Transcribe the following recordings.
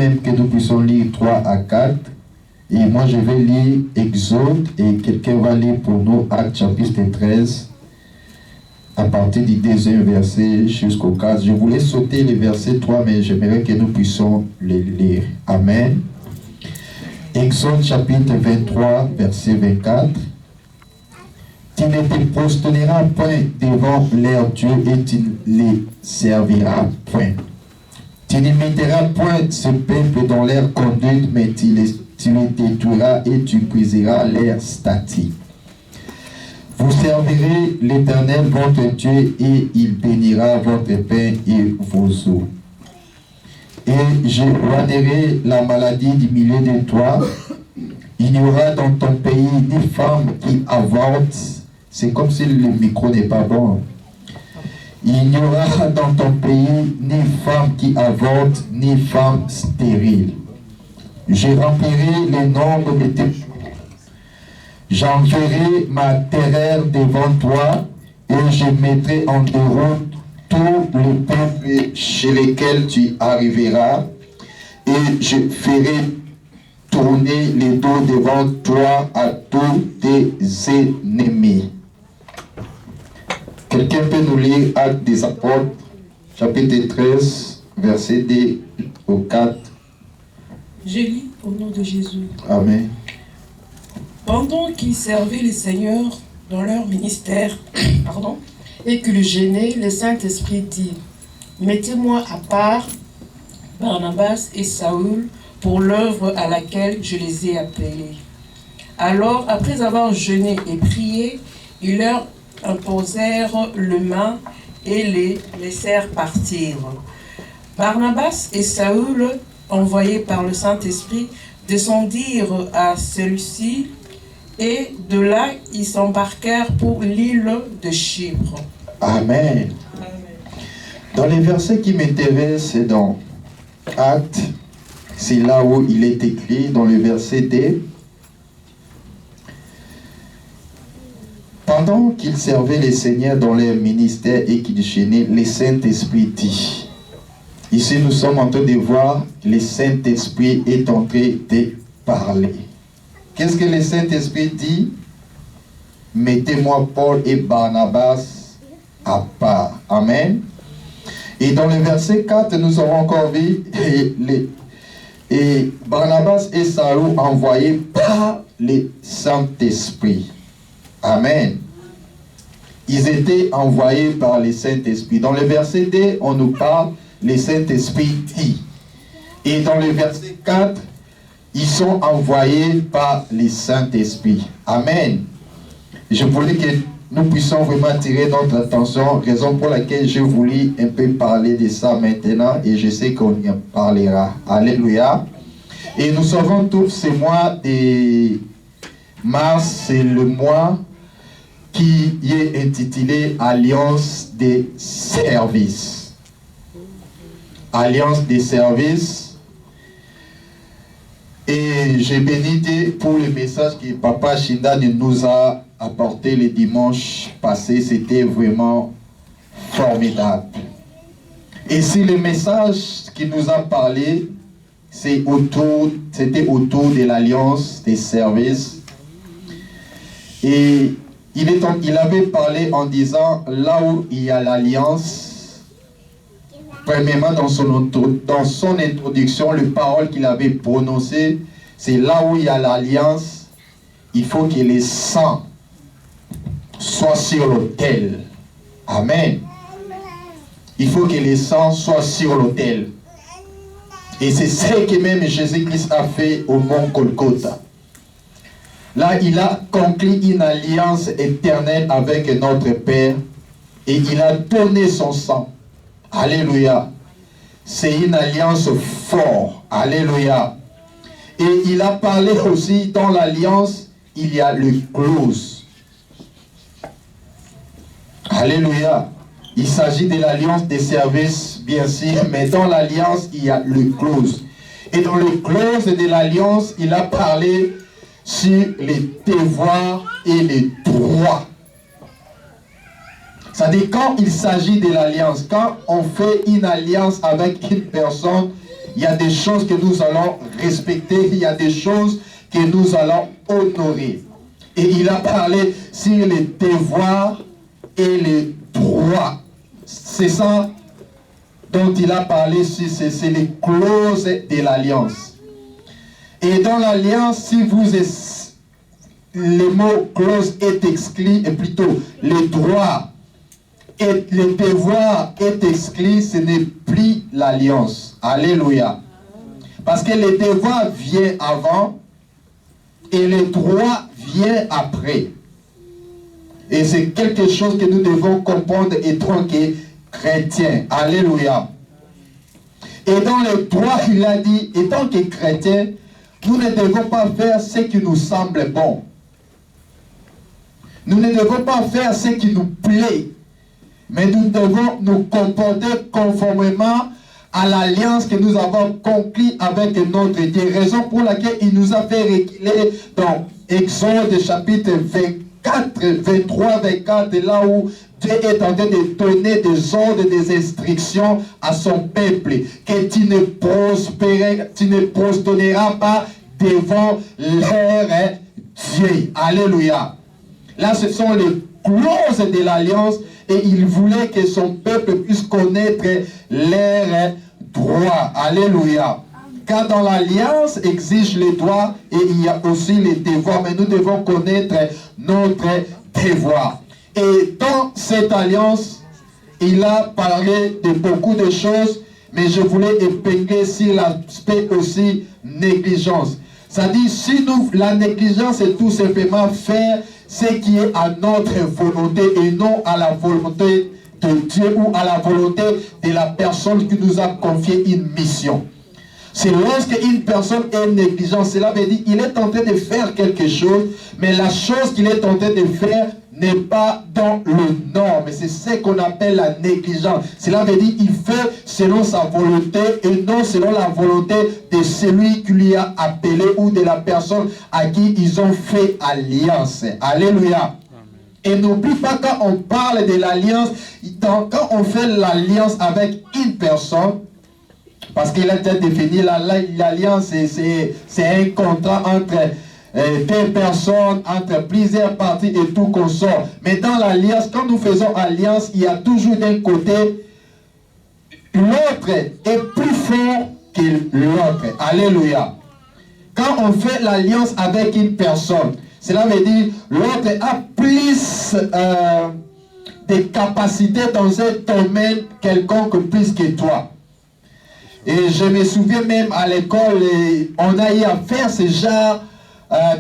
Même que nous puissions lire 3 à 4. Et moi, je vais lire Exode et quelqu'un va lire pour nous Actes chapitre 13 à partir du 2e verset jusqu'au 4. Je voulais sauter les versets 3, mais j'aimerais que nous puissions les lire. Amen. Exode chapitre 23, verset 24. Tu ne te prosterneras point devant leurs dieux et tu ne les serviras point. Tu ne mettras point ce peuple dans leur conduite, mais tu les détruiras et tu briseras leurs statuts. Vous servirez l'Éternel votre Dieu et il bénira votre pain et vos eaux. Et je bannirai la maladie du milieu de toi. Il n'y aura dans ton pays ni femme qui avorte. C'est comme si le micro n'est pas bon. Il n'y aura dans ton pays ni femme qui avorte, ni femme stérile. Je remplirai le nombre de tes jours. J'enverrai ma terreur devant toi et je mettrai en déroute tous les peuples chez lesquels tu arriveras et je ferai tourner les dos devant toi à tous tes ennemis. Quelqu'un peut nous lire Actes des Apôtres, chapitre 13, verset 2 au 4. Je lis au nom de Jésus. Amen. Pendant qu'ils servaient le Seigneur dans leur ministère, et qu'ils gênaient, le Saint-Esprit dit, « Mettez-moi à part Barnabas et Saül pour l'œuvre à laquelle je les ai appelés. » Alors, après avoir jeûné et prié, ils leur imposèrent le main et les laissèrent partir. Barnabas et Saül, envoyés par le Saint-Esprit, descendirent à celui-ci et de là, ils s'embarquèrent pour l'île de Chypre. Amen. Dans les versets qui m'intéressent, c'est dans Actes, c'est là où il est écrit, dans le verset 2. Pendant qu'ils servaient les Seigneurs dans leur ministère et qu'ils gênaient, le Saint-Esprit dit. Ici, nous sommes en train de voir le Saint-Esprit est en train de parler. Qu'est-ce que le Saint-Esprit dit? Mettez-moi Paul et Barnabas à part. Amen. Et dans le verset 4, nous avons encore vu et Barnabas et Saül envoyés par le Saint-Esprit. Amen. Ils étaient envoyés par le Saint-Esprit. Dans le verset 2, on nous parle, le Saint-Esprit dit. Et dans le verset 4, ils sont envoyés par le Saint-Esprit. Amen. Je voulais que nous puissions vraiment attirer notre attention, raison pour laquelle je voulais un peu parler de ça maintenant et je sais qu'on y en parlera. Alléluia. Et nous savons tous, ce mois de mars, c'est le mois qui est intitulé Alliance des services. Alliance des services. Et j'ai béni Dieu pour le message que Papa Shinda nous a apporté le dimanche passé. C'était vraiment formidable. Et si le message qu'il nous a parlé, c'était autour de l'alliance des services. Et il avait parlé en disant, là où il y a l'alliance, premièrement dans son introduction, les paroles qu'il avait prononcées, c'est là où il y a l'alliance, il faut que les sangs soient sur l'autel. Amen. Il faut que les sangs soient sur l'autel. Et c'est ce que même Jésus-Christ a fait au mont Golgotha. Là, il a conclu une alliance éternelle avec notre Père et il a donné son sang. Alléluia. C'est une alliance forte. Alléluia. Et il a parlé aussi, dans l'alliance, il y a le clause. Alléluia. Il s'agit de l'alliance des services, bien sûr, mais dans l'alliance, il y a le clause. Et dans le clause de l'alliance, il a parlé sur les devoirs et les droits. C'est-à-dire quand il s'agit de l'alliance, quand on fait une alliance avec une personne, il y a des choses que nous allons respecter, il y a des choses que nous allons honorer. Et il a parlé sur les devoirs et les droits. C'est ça dont il a parlé, c'est les clauses de l'alliance. Et dans l'alliance, si vous le mot clause est exclu, et plutôt les droits et les devoirs est exclu, ce n'est plus l'alliance. Alléluia. Parce que les devoirs viennent avant et les droits viennent après. Et c'est quelque chose que nous devons comprendre étant que chrétiens. Alléluia. Et dans le droit, il a dit, étant que chrétiens, nous ne devons pas faire ce qui nous semble bon. Nous ne devons pas faire ce qui nous plaît. Mais nous devons nous comporter conformément à l'alliance que nous avons conclue avec notre Dieu. Raison pour laquelle il nous a fait reculer dans Exode chapitre 23, 24, là où Dieu est en train de donner des ordres, des instructions à son peuple, que tu ne prospéreras pas devant leur Dieu. Alléluia. Là, ce sont les clauses de l'alliance et il voulait que son peuple puisse connaître leurs droits. Alléluia. Car dans l'alliance exige les droits et il y a aussi les devoirs, mais nous devons connaître notre devoir. Et dans cette alliance, il a parlé de beaucoup de choses, mais je voulais épingler sur l'aspect aussi négligence. C'est-à-dire, si nous, la négligence, c'est tout simplement faire ce qui est à notre volonté et non à la volonté de Dieu ou à la volonté de la personne qui nous a confié une mission. C'est lorsque une personne est négligente, cela veut dire qu'il est en train de faire quelque chose, mais la chose qu'il est en train de faire n'est pas dans le norme. C'est ce qu'on appelle la négligence. Cela veut dire qu'il fait selon sa volonté et non selon la volonté de celui qui lui a appelé ou de la personne à qui ils ont fait alliance. Alléluia. Et n'oublie pas, quand on parle de l'alliance, quand on fait l'alliance avec une personne, parce qu'il a déjà défini l'alliance, c'est un contrat entre deux personnes, entre plusieurs parties et tout consort. Mais dans l'alliance, quand nous faisons alliance, il y a toujours d'un côté, l'autre est plus fort que l'autre. Alléluia. Quand on fait l'alliance avec une personne, cela veut dire l'autre a plus de capacités dans un domaine quelconque plus que toi. Et je me souviens même à l'école, on a eu à faire ce genre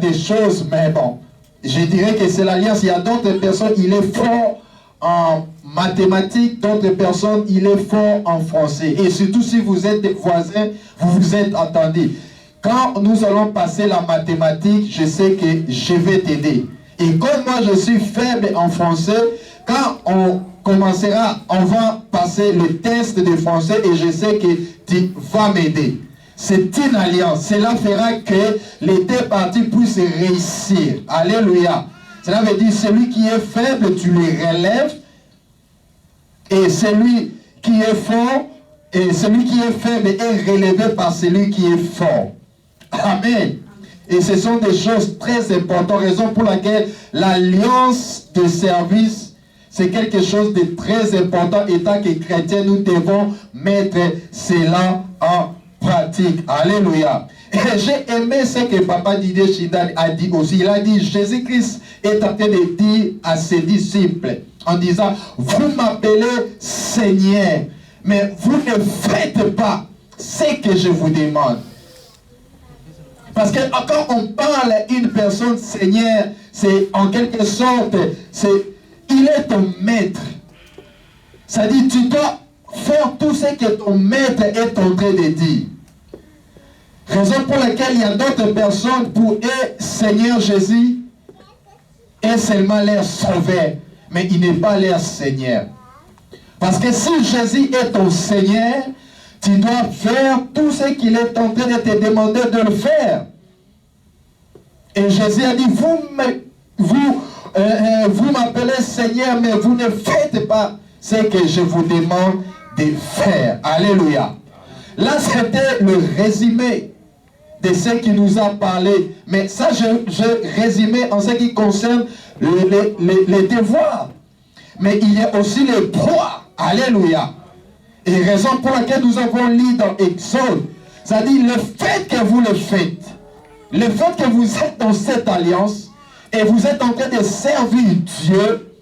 de choses, mais bon, je dirais que c'est l'alliance. Il y a d'autres personnes, il est fort en mathématiques, d'autres personnes, il est fort en français. Et surtout si vous êtes des voisins, vous vous êtes entendus. Quand nous allons passer la mathématique, je sais que je vais t'aider. Et comme moi je suis faible en français, quand on commencera, on va passer le test de français et je sais que tu vas m'aider. C'est une alliance. Cela fera que les deux parties puissent réussir. Alléluia. Cela veut dire celui qui est faible, tu le relèves. Et celui qui est fort, et celui qui est faible est relevé par celui qui est fort. Amen. Et ce sont des choses très importantes. Raison pour laquelle l'alliance de service, c'est quelque chose de très important. Étant que chrétiens, nous devons mettre cela en pratique. Alléluia. Et j'ai aimé ce que Papa Didier Chidan a dit aussi. Il a dit, Jésus-Christ est en train de dire à ses disciples, en disant, vous m'appelez Seigneur, mais vous ne faites pas ce que je vous demande. Parce que quand on parle à une personne Seigneur, c'est en quelque sorte, il est ton maître. C'est-à-dire, tu dois faire tout ce que ton maître est en train de dire. Raison pour laquelle il y a d'autres personnes pour eux, Seigneur Jésus est seulement leur sauveur, mais il n'est pas leur Seigneur. Parce que si Jésus est ton Seigneur, tu dois faire tout ce qu'il est en train de te demander de le faire. Et Jésus a dit, vous m'appelez Seigneur, mais vous ne faites pas ce que je vous demande de faire. Alléluia. Là, c'était le résumé de ce qui nous a parlé. Mais ça, je résumé en ce qui concerne les devoirs. Mais il y a aussi les droits. Alléluia. Et raison pour laquelle nous avons lu dans Exode, c'est-à-dire le fait que vous le faites, le fait que vous êtes dans cette alliance et vous êtes en train de servir Dieu,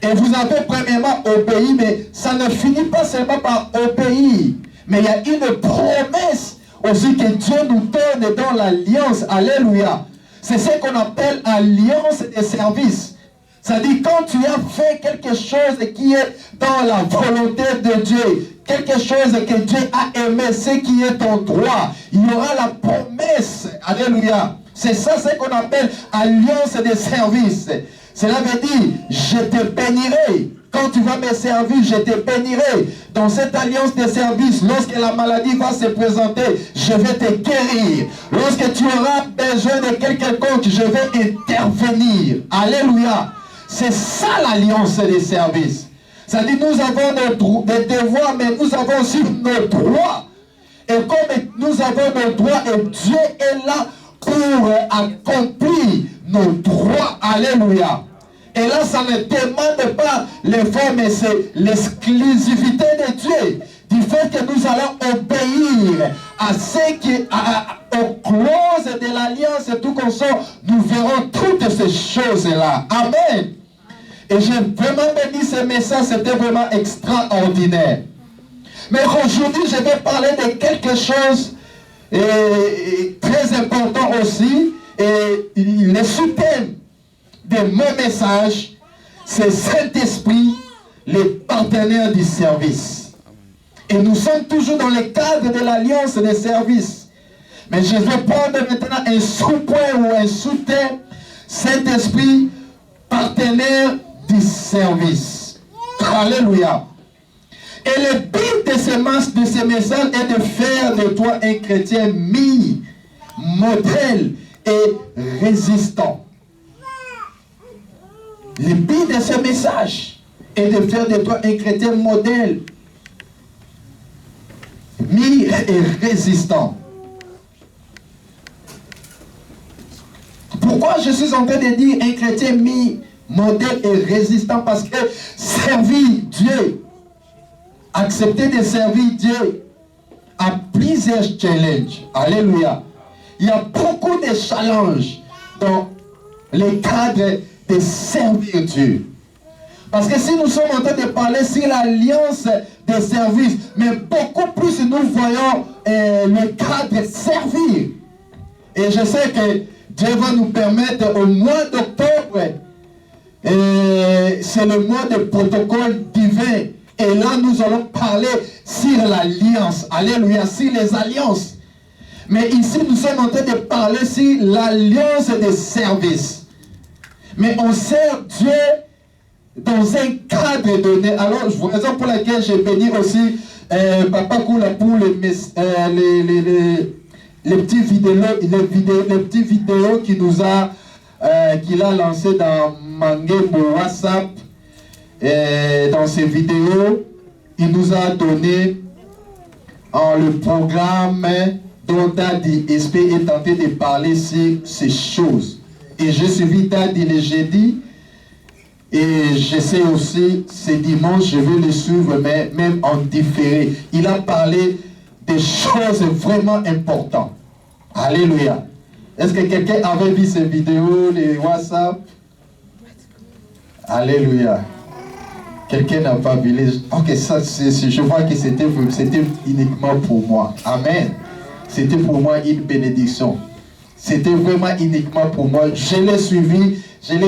et vous avez premièrement obéi, mais ça ne finit pas seulement par obéir, mais il y a une promesse aussi que Dieu nous donne dans l'alliance. Alléluia. C'est ce qu'on appelle alliance et service. C'est-à-dire quand tu as fait quelque chose qui est dans la volonté de Dieu, quelque chose que Dieu a aimé, ce qui est ton droit, il y aura la promesse. Alléluia. C'est ça ce qu'on appelle alliance de service. Cela veut dire, je te bénirai. Quand tu vas me servir, je te bénirai. Dans cette alliance de service, lorsque la maladie va se présenter, je vais te guérir. Lorsque tu auras besoin de quelqu'un d'autre, je vais intervenir. Alléluia. C'est ça l'alliance des services. C'est-à-dire nous avons des devoirs, mais nous avons aussi nos droits. Et comme nous avons nos droits, et Dieu est là pour accomplir nos droits. Alléluia. Et là, ça ne demande pas l'effort, mais c'est l'exclusivité de Dieu. Du fait que nous allons obéir à ce qui aux clauses de l'alliance et tout comme ça, nous verrons toutes ces choses-là. Amen. Et j'ai vraiment béni ce message, c'était vraiment extraordinaire. Mais aujourd'hui, je vais parler de quelque chose très important aussi. Et le sous-thème de mon message, c'est Saint-Esprit, les partenaires du service. Et nous sommes toujours dans le cadre de l'alliance des services. Mais je vais prendre maintenant un sous-point ou un sous-thème, Saint-Esprit, partenaire du service. Alléluia. Et le but de ce message est de faire de toi un chrétien mis, modèle et résistant. Le but de ce message est de faire de toi un chrétien modèle, mis et résistant. Pourquoi je suis en train de dire un chrétien mis, modèle et résistant? Parce que servir Dieu, accepter de servir Dieu a plusieurs challenges. Alléluia. Il y a beaucoup de challenges dans le cadre de servir Dieu. Parce que si nous sommes en train de parler sur l'alliance des services, mais beaucoup plus nous voyons le cadre servir. Et je sais que Dieu va nous permettre au mois d'octobre, c'est le mois de protocole divin. Et là, nous allons parler sur l'alliance. Alléluia, sur les alliances. Mais ici, nous sommes en train de parler sur l'alliance des services. Mais on sert Dieu dans un cadre donné. Alors, raison pour laquelle j'ai béni aussi Papa Koula pour les petits vidéos qu'il a lancé dans Mangembo WhatsApp. Dans ces vidéos, il nous a donné le programme dont Daddy SP est tenté de parler sur ces choses. Et j'ai suivi Daddy le jeudi. Et je sais aussi, ce dimanche, je vais le suivre, mais même en différé. Il a parlé des choses vraiment importantes. Alléluia. Est-ce que quelqu'un avait vu ces vidéos, les WhatsApp? Alléluia. Quelqu'un n'a pas vu les... Ok, ça, je vois que c'était uniquement pour moi. Amen. C'était pour moi une bénédiction. C'était vraiment uniquement pour moi. Je l'ai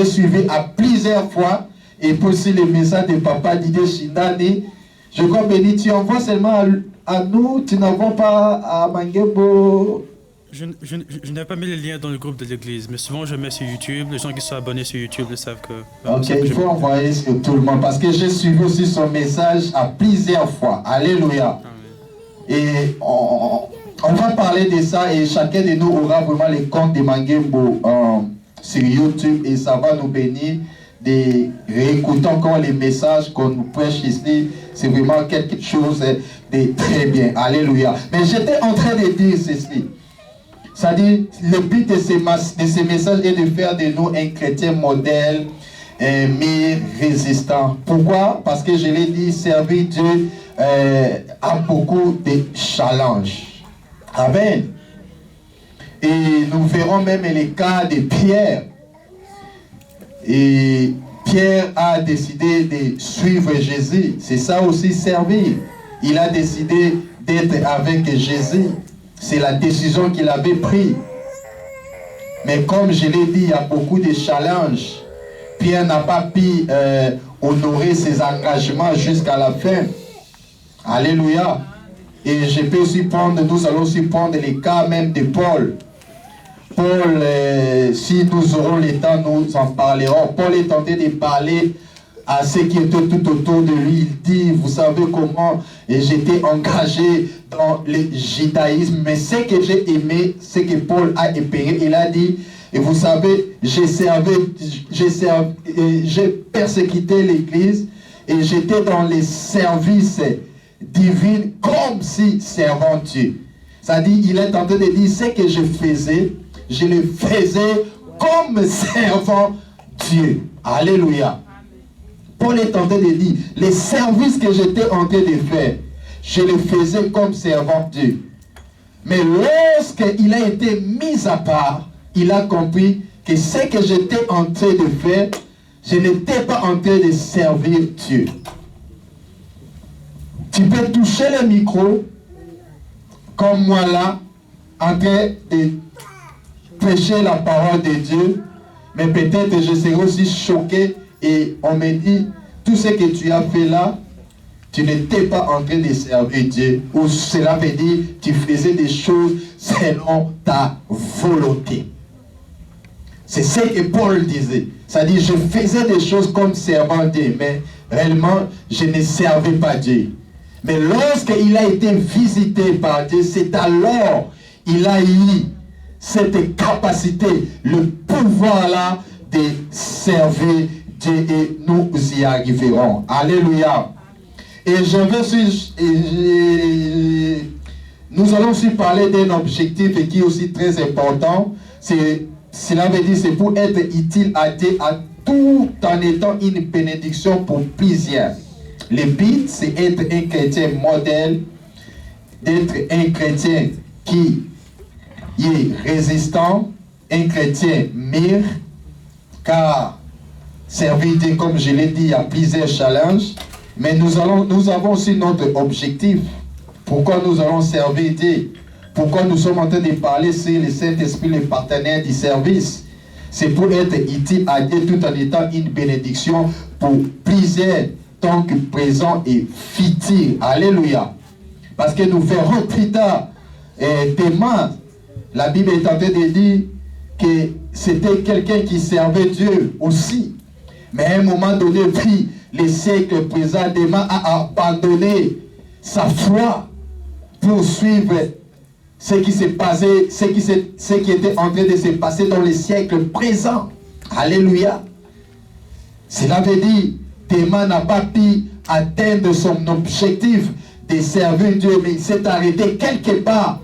suivi à plusieurs fois. Et pour aussi le message de Papa Didier Shindani, je crois, béni, tu envoies seulement à nous, tu n'envoies pas à Mangembo. Je n'ai pas mis les liens dans le groupe de l'église, mais souvent je mets sur YouTube. Les gens qui sont abonnés sur YouTube le savent que... Ok, il faut envoyer sur tout le monde, parce que j'ai suivi aussi son message à plusieurs fois. Alléluia. Amen. Et on va parler de ça, et chacun de nous aura vraiment les comptes de Mangembo sur YouTube, et ça va nous bénir de réécouter encore les messages qu'on nous prêche ici. C'est vraiment quelque chose de très bien. Alléluia. Mais j'étais en train de dire ceci. C'est-à-dire, le but de ces messages est de faire de nous un chrétien modèle, mais résistant. Pourquoi? Parce que je l'ai dit, servir Dieu a beaucoup de challenges. Amen. Et nous verrons même les cas de Pierre. Et Pierre a décidé de suivre Jésus. C'est ça aussi servir. Il a décidé d'être avec Jésus. C'est la décision qu'il avait prise. Mais comme je l'ai dit, il y a beaucoup de challenges. Pierre n'a pas pu honorer ses engagements jusqu'à la fin. Alléluia. Et je peux aussi prendre, nous allons aussi prendre les cas même de Paul. Paul, si nous aurons le temps, nous en parlerons. Paul est tenté de parler à ceux qui étaient tout autour de lui. Il dit, vous savez comment j'étais engagé dans le judaïsme. Mais ce que j'ai aimé, c'est que Paul a épéré. Il a dit, et vous savez, j'ai persécuté l'église et j'étais dans les services divins comme si servant Dieu. C'est-à-dire, il est tenté de dire, ce que je faisais, je le faisais comme servant Dieu. Alléluia. Paul est tenté de dire, les services que j'étais en train de faire, je les faisais comme servant Dieu. Mais lorsqu'il a été mis à part, il a compris que ce que j'étais en train de faire, je n'étais pas en train de servir Dieu. Tu peux toucher le micro, comme moi là, en train de prêcher la parole de Dieu, mais peut-être je serai aussi choqué et on me dit, tout ce que tu as fait là, tu n'étais pas en train de servir Dieu. Ou cela veut dire, tu faisais des choses selon ta volonté. C'est ce que Paul disait. C'est-à-dire, je faisais des choses comme servant Dieu, mais réellement, je ne servais pas Dieu. Mais lorsqu'il a été visité par Dieu, c'est alors qu'il a eu cette capacité, le pouvoir là de servir Dieu et nous y arriverons. Alléluia. Et nous allons aussi parler d'un objectif qui est aussi très important. Cela veut dire c'est pour être utile à Dieu tout en étant une bénédiction pour plusieurs. Le but, c'est être un chrétien modèle, d'être un chrétien qui est résistant, un chrétien mûr, car servir Dieu, comme je l'ai dit, il y a plusieurs challenges, mais nous avons aussi notre objectif. Pourquoi nous allons servir Dieu? Pourquoi nous sommes en train de parler sur le Saint-Esprit, le partenaire du service? C'est pour être utile à Dieu tout en étant une bénédiction pour plusieurs, tant que présent et futur. Alléluia. Parce que nous verrons plus tard, Théma, la Bible est en train de dire que c'était quelqu'un qui servait Dieu aussi. Mais à un moment donné, puis les siècles présents, Théma a abandonné sa foi pour suivre ce qui s'est passé, ce qui était en train de se passer dans les siècles présents. Alléluia. Cela veut dire, Théma n'a pas pu atteindre son objectif de servir Dieu, mais il s'est arrêté quelque part.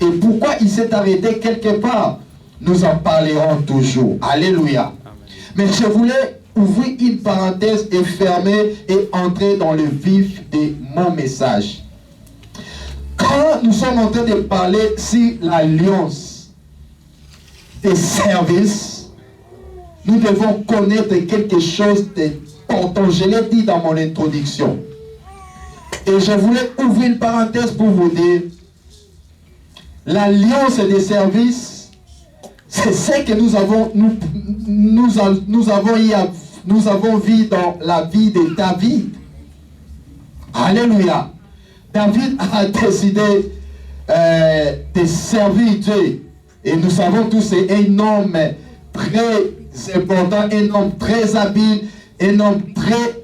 Et pourquoi il s'est arrêté quelque part? Nous en parlerons toujours. Alléluia. Mais je voulais ouvrir une parenthèse et fermer et entrer dans le vif de mon message. Quand nous sommes en train de parler sur l'alliance des services, nous devons connaître quelque chose d'important. Je l'ai dit dans mon introduction. Et je voulais ouvrir une parenthèse pour vous dire, l'alliance des services, c'est ce que nous avons vu dans la vie de David. Alléluia. David a décidé de servir Dieu. Et nous savons tous, c'est un homme très important, un homme très habile, un homme très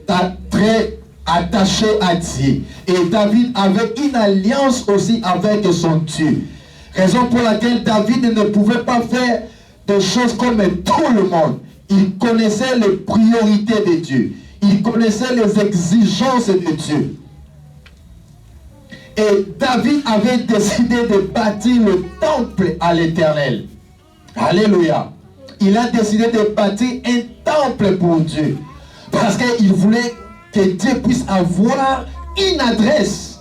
attaché à Dieu. Et David avait une alliance aussi avec son Dieu. Raison pour laquelle David ne pouvait pas faire des choses comme tout le monde. il connaissait les priorités de Dieu. Il connaissait les exigences de Dieu. Et David avait décidé de bâtir le temple à l'Éternel. Alléluia. Il a décidé de bâtir un temple pour Dieu. Parce qu'il voulait que Dieu puisse avoir une adresse.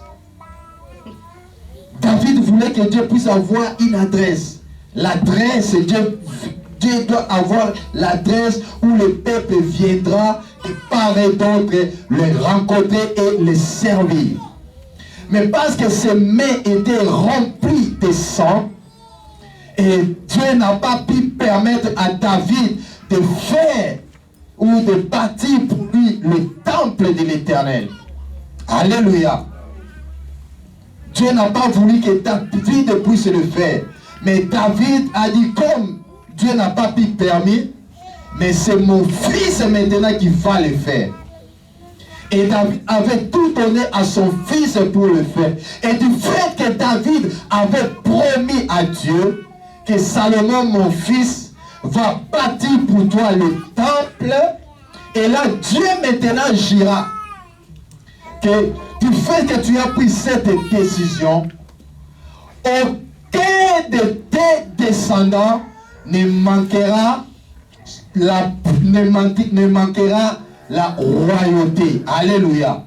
David voulait que Dieu puisse avoir une adresse. L'adresse, Dieu doit avoir l'adresse où le peuple viendra de part et d'autre le rencontrer et le servir. Mais parce que ses mains étaient remplies de sang, et Dieu n'a pas pu permettre à David de faire ou de bâtir pour lui le temple de l'Éternel. Alléluia. Dieu n'a pas voulu que David puisse le faire. Mais David a dit, comme Dieu n'a pas pu permettre, mais c'est mon fils maintenant qui va le faire. Et David avait tout donné à son fils pour le faire. Et du fait que David avait promis à Dieu que Salomon, mon fils, va bâtir pour toi le temple, et là, Dieu maintenant gira. Que du fait que tu as pris cette décision, aucun de tes descendants ne manquera la royauté. Alléluia.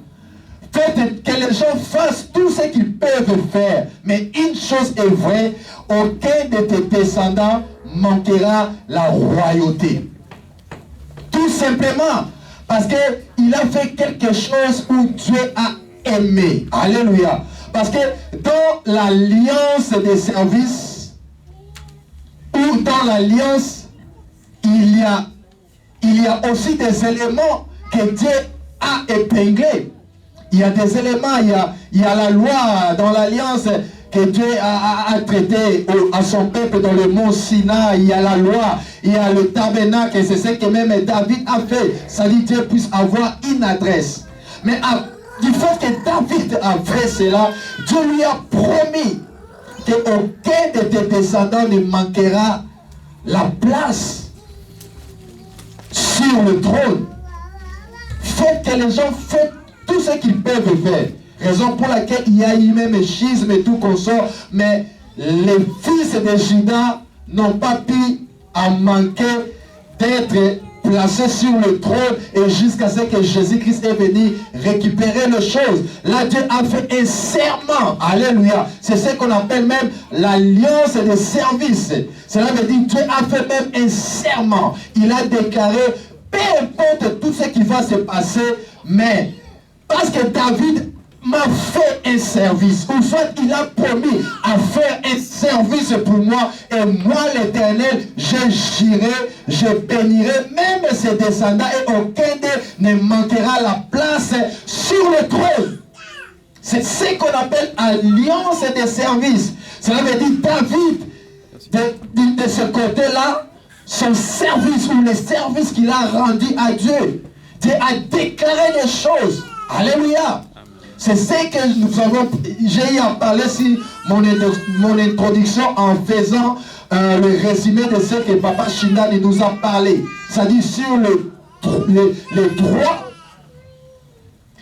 Faites que les gens fassent tout ce qu'ils peuvent faire. Mais une chose est vraie, aucun de tes descendants manquera la royauté. Tout simplement parce qu'il a fait quelque chose où Dieu a aimé. Alléluia. Parce que dans l'alliance des services, ou dans l'alliance, il y a aussi des éléments que Dieu a épinglés. Il y a des éléments, il y a la loi dans l'alliance que Dieu a traité à son peuple dans le mont Sinaï. Il y a la loi, il y a le tabernacle, et c'est ce que même David a fait. Ça dit que Dieu puisse avoir une adresse. Mais du fait que David a fait cela, Dieu lui a promis qu'aucun de tes descendants ne manquera la place sur le trône. Faites que les gens fassent tout ce qu'ils peuvent faire. Raison pour laquelle il y a eu même schisme et tout consort. Mais les fils de Juda n'ont pas pu en manquer d'être placés sur le trône, et jusqu'à ce que Jésus-Christ est venu récupérer les choses. Là, Dieu a fait un serment. Alléluia. C'est ce qu'on appelle même l'alliance de service. Cela veut dire Dieu a fait même un serment. Il a déclaré, peu importe tout ce qui va se passer, mais parce que David m'a fait un service, ou soit il a promis à faire un service pour moi, et moi l'Éternel, j'irai, je bénirai même ses descendants, et aucun d'eux ne manquera la place sur le trône. C'est ce qu'on appelle alliance des services. Cela veut dire David, de ce côté-là, son service ou le service qu'il a rendu à Dieu, Dieu a déclaré des choses. Alléluia. C'est ce que nous avons, j'ai eu à parler sur mon introduction en faisant le résumé de ce que Papa Shindani nous a parlé. C'est-à-dire sur les droits.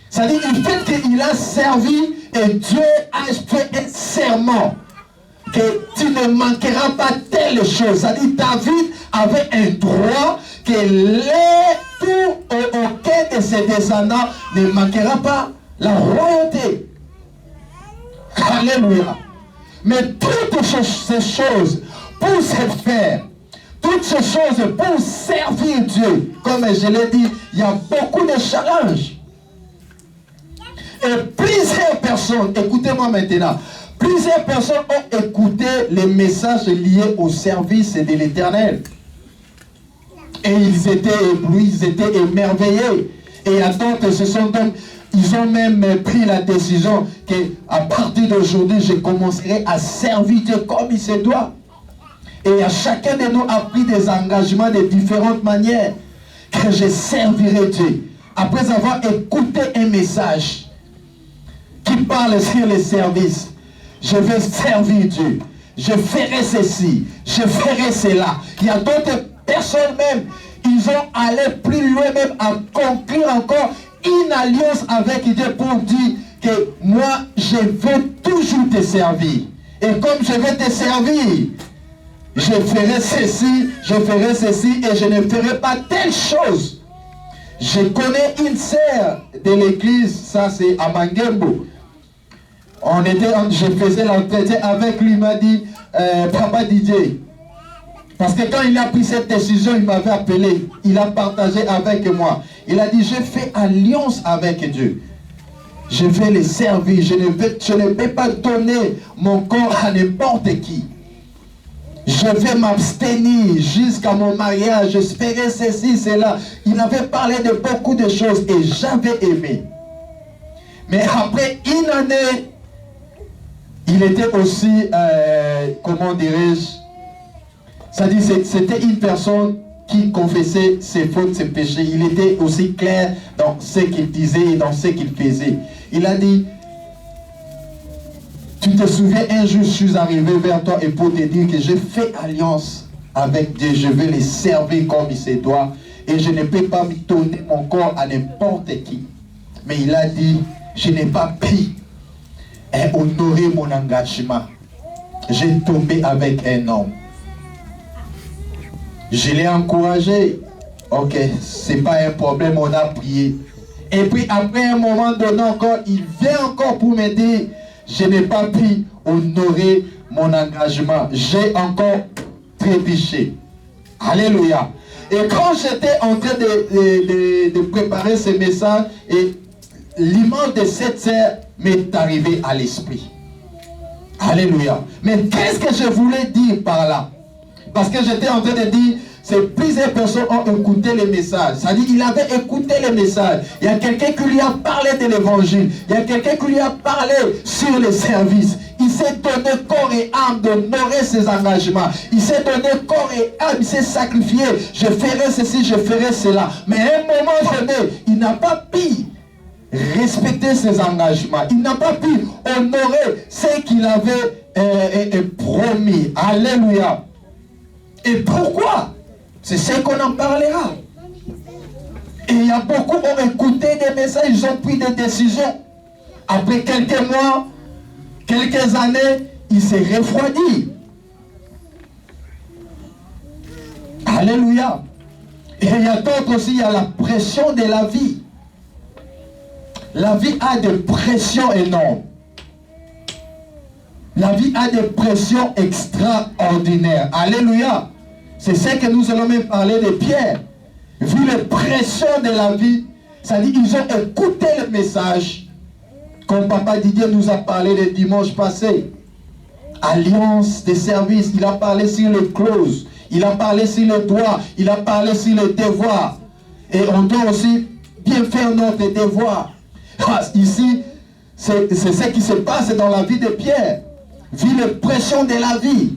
C'est-à-dire le fait qu'il a servi et Dieu a fait un serment que tu ne manqueras pas telle chose. C'est-à-dire David avait un droit que aucun de ses descendants ne manquera pas la royauté. Alléluia. Mais toutes ces choses, pour se faire, toutes ces choses pour servir Dieu, comme je l'ai dit, il y a beaucoup de challenges. Et plusieurs personnes, écoutez-moi maintenant, plusieurs personnes ont écouté les messages liés au service de l'Éternel. Et ils étaient éblouis, ils étaient émerveillés. Et à d'autres, ils ont même pris la décision qu'à partir d'aujourd'hui, je commencerai à servir Dieu comme il se doit. Et à chacun de nous a pris des engagements de différentes manières, que je servirai Dieu. Après avoir écouté un message qui parle sur le service, je vais servir Dieu. Je ferai ceci, je ferai cela. Il y a d'autres personnes même Ils ont allé plus loin même à conclure encore une alliance avec Dieu pour dire que moi, je veux toujours te servir. Et comme je vais te servir, je ferai ceci et je ne ferai pas telle chose. Je connais une sœur de l'église, ça c'est à Mangembo. Je faisais l'entretien avec lui, il m'a dit, Papa DJ, parce que quand il a pris cette décision, il m'avait appelé, il a partagé avec moi. Il a dit, j'ai fait alliance avec Dieu. Je vais les servir, je ne vais pas donner mon corps à n'importe qui. Je vais m'abstenir jusqu'à mon mariage, j'espérais ceci, cela. Il avait parlé de beaucoup de choses et j'avais aimé. Mais après une année, il était aussi, comment dirais-je, c'est-à-dire c'était une personne qui confessait ses fautes, ses péchés. Il était aussi clair dans ce qu'il disait et dans ce qu'il faisait. Il a dit, tu te souviens, un jour je suis arrivé vers toi et pour te dire que j'ai fait alliance avec Dieu, je vais les servir comme il se doit et je ne peux pas me donner mon corps à n'importe qui. Mais il a dit, je n'ai pas pu honorer mon engagement. J'ai tombé avec un homme. Je l'ai encouragé. Ok, c'est pas un problème, on a prié. Et puis après un moment donné encore, il vient encore pour me dire, je n'ai pas pu honorer mon engagement. J'ai encore trébuché. Alléluia. Et quand j'étais en train de préparer ce message, et l'image de cette sœur m'est arrivée à l'esprit. Alléluia. Mais qu'est-ce que je voulais dire par là? Parce que j'étais en train de dire, c'est plusieurs personnes ont écouté les messages. C'est-à-dire qu'il avait écouté les messages. Il y a quelqu'un qui lui a parlé de l'évangile. Il y a quelqu'un qui lui a parlé sur le service. Il s'est donné corps et âme d'honorer ses engagements. Il s'est donné corps et âme, il s'est sacrifié. Je ferai ceci, je ferai cela. Mais à un moment donné, il n'a pas pu respecter ses engagements. Il n'a pas pu honorer ce qu'il avait promis. Alléluia. Et pourquoi? C'est ce qu'on en parlera. Et il y a beaucoup qui ont écouté des messages, ils ont pris des décisions. Après quelques mois, quelques années, il s'est refroidi. Alléluia. Et il y a d'autres aussi, il y a la pression de la vie. La vie a des pressions énormes. La vie a des pressions extraordinaires. Alléluia. C'est ce que nous allons même parler de Pierre. Vu les pressions de la vie, c'est-à-dire ils ont écouté le message. Comme Papa Didier nous a parlé le dimanche passé. Alliance de service. Il a parlé sur les clauses. Il a parlé sur les droits. Il a parlé sur les devoirs. Et on doit aussi bien faire notre devoir. Ici, c'est ce qui se passe dans la vie de Pierre. Vu les pressions de la vie,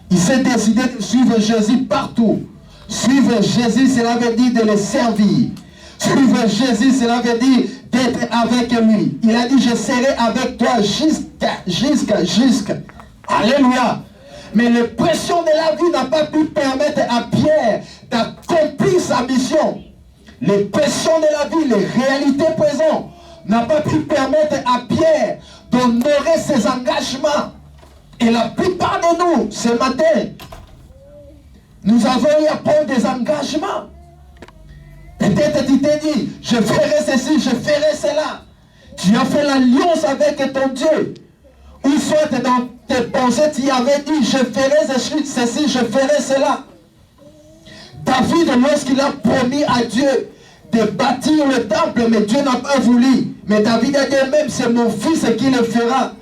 il s'est décidé de suivre Jésus partout. Suivre Jésus, cela veut dire de le servir. Suivre Jésus, cela veut dire d'être avec lui. Il a dit, je serai avec toi jusqu'à. Alléluia. Mais les pressions de la vie n'ont pas pu permettre à Pierre d'accomplir sa mission. Les pressions de la vie, les réalités présentes, n'ont pas pu permettre à Pierre d'honorer ses engagements. Et la plupart de nous, ce matin, nous avons eu à prendre des engagements. Peut-être tu t'es dit, je ferai ceci, je ferai cela. Tu as fait l'alliance avec ton Dieu. Ou soit dans tes pensées, tu avais dit, je ferai ceci, je ferai cela. David, lorsqu'il a promis à Dieu de bâtir le temple, mais Dieu n'a pas voulu. Mais David a dit même, c'est mon fils qui le fera.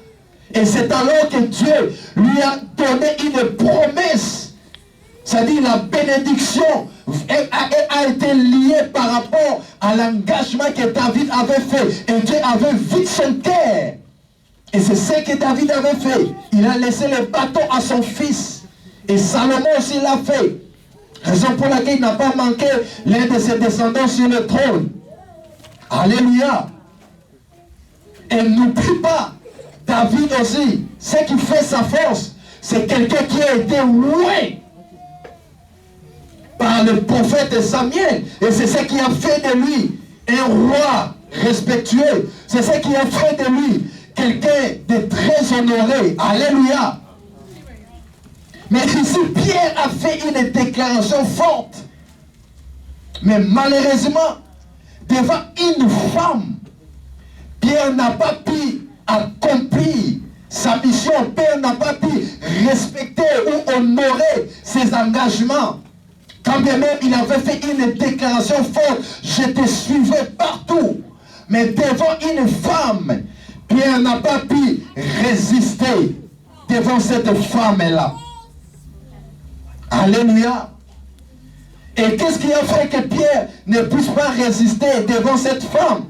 Et c'est alors que Dieu lui a donné une promesse. C'est-à-dire la bénédiction a été liée par rapport à l'engagement que David avait fait. Et Dieu avait vu son cœur. Et c'est ce que David avait fait. Il a laissé le bâton à son fils. Et Salomon aussi l'a fait. Raison pour laquelle il n'a pas manqué l'un de ses descendants sur le trône. Alléluia. Et n'oublie pas, David aussi, ce qui fait sa force, c'est quelqu'un qui a été loué par par le prophète Samuel. Et c'est ce qui a fait de lui un roi respectueux. C'est ce qui a fait de lui quelqu'un de très honoré. Alléluia. Mais ici, Pierre a fait une déclaration forte. Mais malheureusement, devant une femme, Pierre n'a pas pu accomplir sa mission. Pierre n'a pas pu respecter ou honorer ses engagements. Quand bien même il avait fait une déclaration forte, je te suivais partout. Mais devant une femme, Pierre n'a pas pu résister devant cette femme-là. Alléluia. Et qu'est-ce qui a fait que Pierre ne puisse pas résister devant cette femme?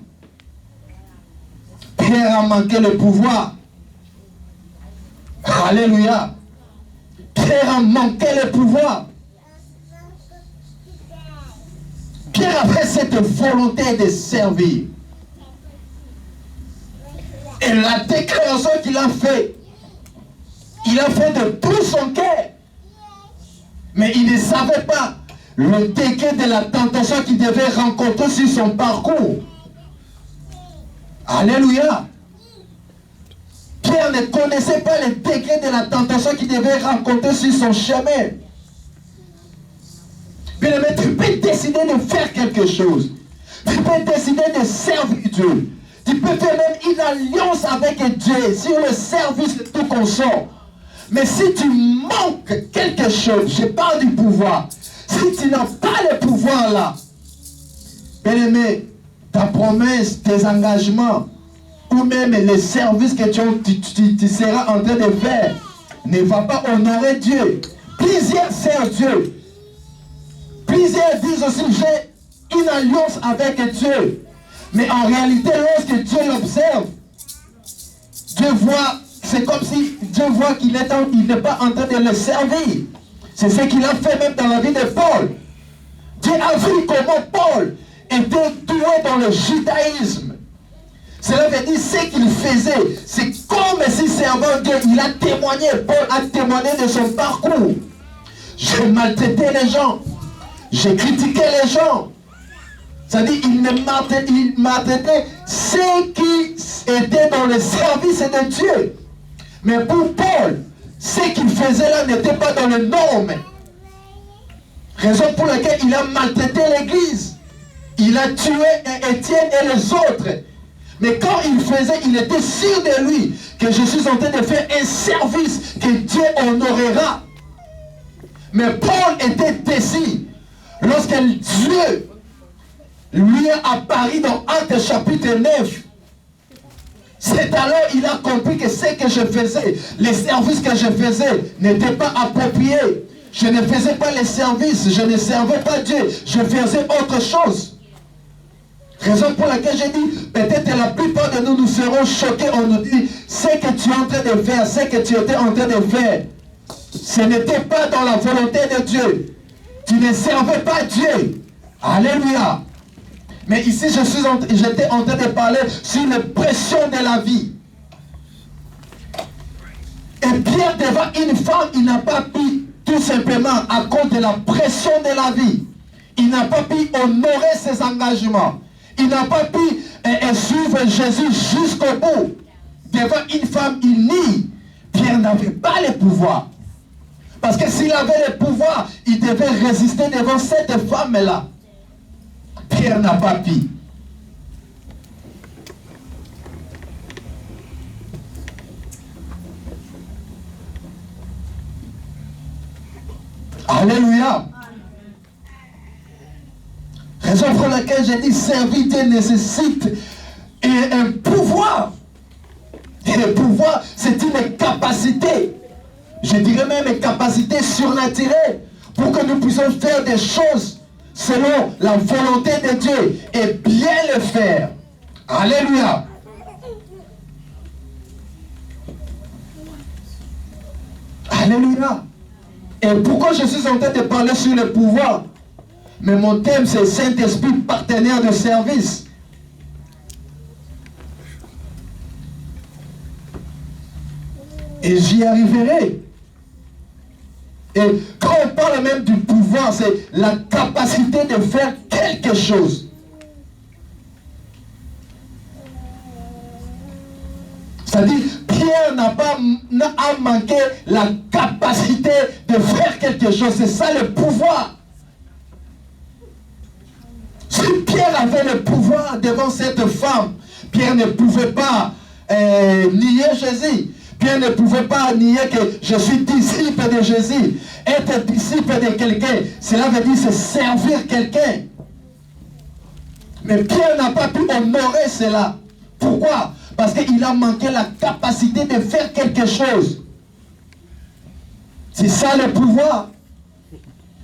Pierre a manqué le pouvoir. Alléluia. Pierre a manqué le pouvoir. Pierre avait cette volonté de servir. Et la déclaration qu'il a fait, il a fait de tout son cœur. Mais il ne savait pas le degré de la tentation qu'il devait rencontrer sur son parcours. Alléluia. Pierre ne connaissait pas le degré de la tentation qu'il devait rencontrer sur son chemin. Mais tu peux décider de faire quelque chose. Tu peux décider de servir Dieu. Tu peux faire même une alliance avec Dieu sur le service de tout consort. Mais si tu manques quelque chose, je parle du pouvoir. Si tu n'as pas le pouvoir là, bien-aimé, ta promesse, tes engagements, ou même les services que tu seras en train de faire, ne va pas honorer Dieu. Plusieurs servent Dieu. Plusieurs disent aussi, j'ai une alliance avec Dieu. Mais en réalité, lorsque Dieu l'observe, Dieu voit, c'est comme si Dieu voit qu'il n'est pas en train de le servir. C'est ce qu'il a fait même dans la vie de Paul. Dieu a vu comment Paul était doué dans le judaïsme. Cela veut dire ce qu'il faisait. C'est comme si servant Dieu, il a témoigné. Paul a témoigné de son parcours. J'ai maltraité les gens. J'ai critiqué les gens. C'est-à-dire il maltraitait ceux qui étaient dans le service de Dieu. Mais pour Paul, ce qu'il faisait là n'était pas dans le norme. Raison pour laquelle il a maltraité l'église. Il a tué Étienne et les autres. Mais quand il faisait, il était sûr de lui que je suis en train de faire un service que Dieu honorera. Mais Paul était déçu lorsque Dieu lui a apparu dans Actes chapitre 9. C'est alors qu'il a compris que ce que je faisais, les services que je faisais n'étaient pas appropriés. Je ne faisais pas les services, je ne servais pas Dieu, je faisais autre chose. Raison pour laquelle j'ai dit, peut-être la plupart de nous serons choqués, on nous dit, ce que tu es en train de faire, ce que tu étais en train de faire, ce n'était pas dans la volonté de Dieu. Tu ne servais pas Dieu. Alléluia. Mais ici, j'étais en train de parler sur la pression de la vie. Et Pierre, devant une femme, il n'a pas pu, tout simplement, à cause de la pression de la vie, il n'a pas pu honorer ses engagements. Il n'a pas pu suivre Jésus jusqu'au bout. Devant une femme unie, Pierre n'avait pas le pouvoir. Parce que s'il avait le pouvoir, il devait résister devant cette femme-là. Pierre n'a pas pu. Alléluia. Raison pour laquelle j'ai dit servir Dieu nécessite un pouvoir. Et le pouvoir, c'est une capacité. Je dirais même une capacité surnaturelle pour que nous puissions faire des choses selon la volonté de Dieu et bien le faire. Alléluia. Alléluia. Et pourquoi je suis en train de parler sur le pouvoir? Mais mon thème c'est Saint-Esprit, partenaire de service. Et j'y arriverai. Et quand on parle même du pouvoir, c'est la capacité de faire quelque chose. C'est-à-dire, Pierre n'a manqué la capacité de faire quelque chose. C'est ça le pouvoir. Si Pierre avait le pouvoir devant cette femme, Pierre ne pouvait pas nier Jésus. Pierre ne pouvait pas nier que je suis disciple de Jésus. Être disciple de quelqu'un, cela veut dire se servir quelqu'un. Mais Pierre n'a pas pu honorer cela. Pourquoi? Parce qu'il a manqué la capacité de faire quelque chose. C'est ça le pouvoir.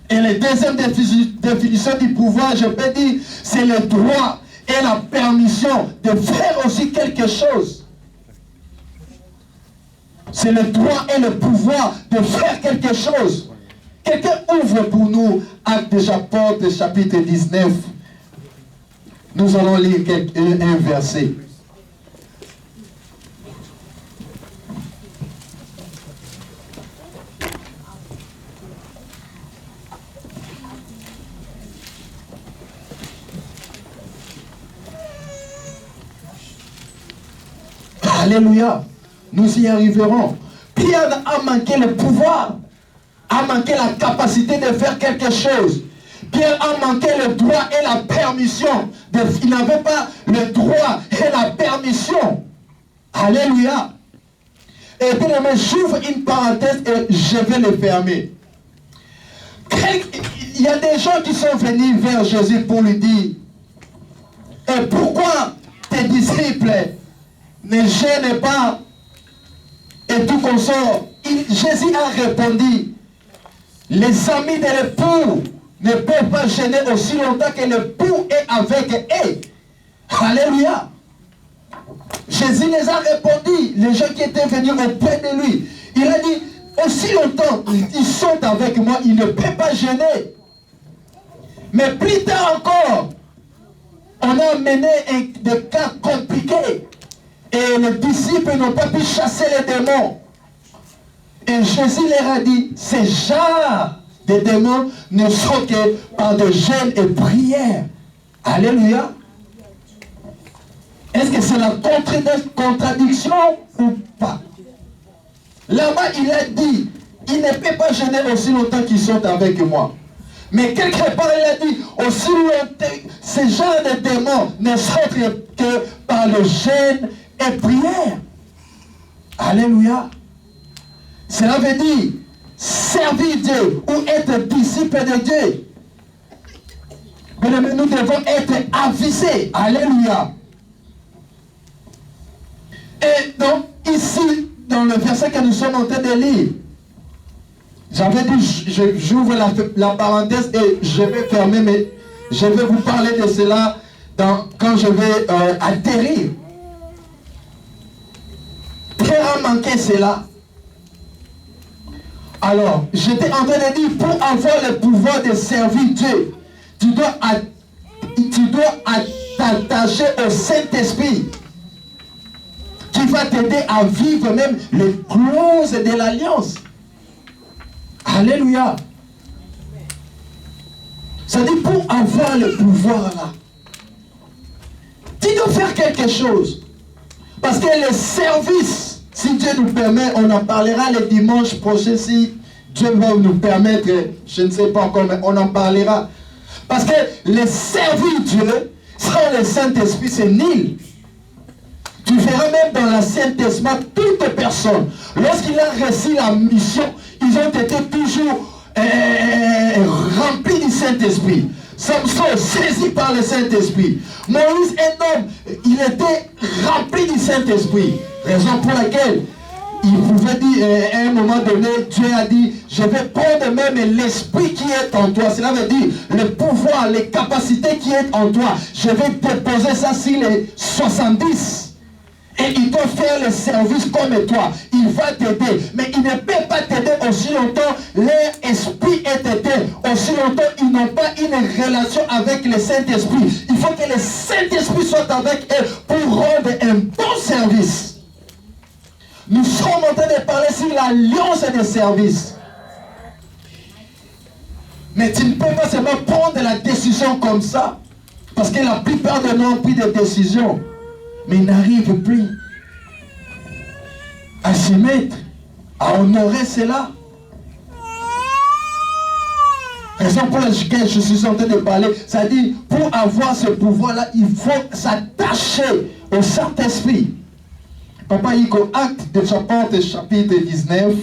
Et la deuxième définition du pouvoir, je peux dire, c'est le droit et la permission de faire aussi quelque chose. C'est le droit et le pouvoir de faire quelque chose. Quelqu'un ouvre pour nous Actes des Apôtres, chapitre 19. Nous allons lire un verset. Alléluia. Nous y arriverons. Pierre a manqué le pouvoir, a manqué la capacité de faire quelque chose. Pierre a manqué le droit et la permission. Il n'avait pas le droit et la permission. Alléluia. Et bien, j'ouvre une parenthèse et je vais le fermer. Il y a des gens qui sont venus vers Jésus pour lui dire, et pourquoi tes disciples ne gênent pas et tout consort? Jésus a répondu, les amis de l'époux ne peuvent pas gêner aussi longtemps que l'époux est avec eux. Alléluia. Jésus les a répondu, les gens qui étaient venus auprès de lui. Il a dit, aussi longtemps ils sont avec moi, ils ne peuvent pas gêner. Mais plus tard encore, on a mené des cas compliqués. Et les disciples n'ont pas pu chasser les démons. Et Jésus leur a dit, ces genres de démons ne sont que par de jeûnes et prières. Alléluia. Est-ce que c'est la contradiction ou pas? Là-bas, il a dit, il ne peut pas gêner aussi longtemps qu'ils sont avec moi. Mais quelque part, il a dit, aussi longtemps, ces genres de démons ne sont que par le jeûne et prière. Alléluia. Cela veut dire servir Dieu ou être disciple de Dieu. Mais nous devons être avisés. Alléluia. Et donc ici, dans le verset que nous sommes en train de lire, j'avais dit, j'ouvre la parenthèse et je vais fermer, mais je vais vous parler de cela quand je vais atterrir. Pierre a manqué cela. Alors, j'étais en train de dire, pour avoir le pouvoir de servir Dieu, tu dois t'attacher au Saint-Esprit, qui va t'aider à vivre même les clauses de l'alliance. Alléluia. Ça dit, pour avoir le pouvoir là, tu dois faire quelque chose. Parce que le service, si Dieu nous permet, on en parlera le dimanche prochain, si Dieu va nous permettre, je ne sais pas encore, mais on en parlera. Parce que le servir Dieu, sans le Saint-Esprit, c'est nul. Tu verras même dans l'Ancien Testament, toutes les personnes, lorsqu'il a reçu la mission, ils ont été toujours remplis du Saint-Esprit. Samson, saisi par le Saint-Esprit. Moïse, un homme, il était rempli du Saint-Esprit. Raison pour laquelle il pouvait dire, à un moment donné, Dieu a dit, je vais prendre même l'esprit qui est en toi. Cela veut dire, le pouvoir, les capacités qui est en toi. Je vais déposer ça sur les 70. Et il doit faire le service comme toi. Il va t'aider. Mais il ne peut pas t'aider aussi longtemps leur esprit est aidé. Aussi longtemps ils n'ont pas une relation avec le Saint-Esprit. Il faut que le Saint-Esprit soit avec eux pour rendre un bon service. Nous sommes en train de parler sur l'alliance des services. Mais tu ne peux pas seulement prendre la décision comme ça. Parce que la plupart de nous ont pris des décisions. Mais ils n'arrivent plus à s'y mettre, à honorer cela. Raison pour laquelle je suis en train de parler, ça dit, pour avoir ce pouvoir-là, il faut s'attacher au Saint-Esprit. Papa Iko, acte de chapitre 19.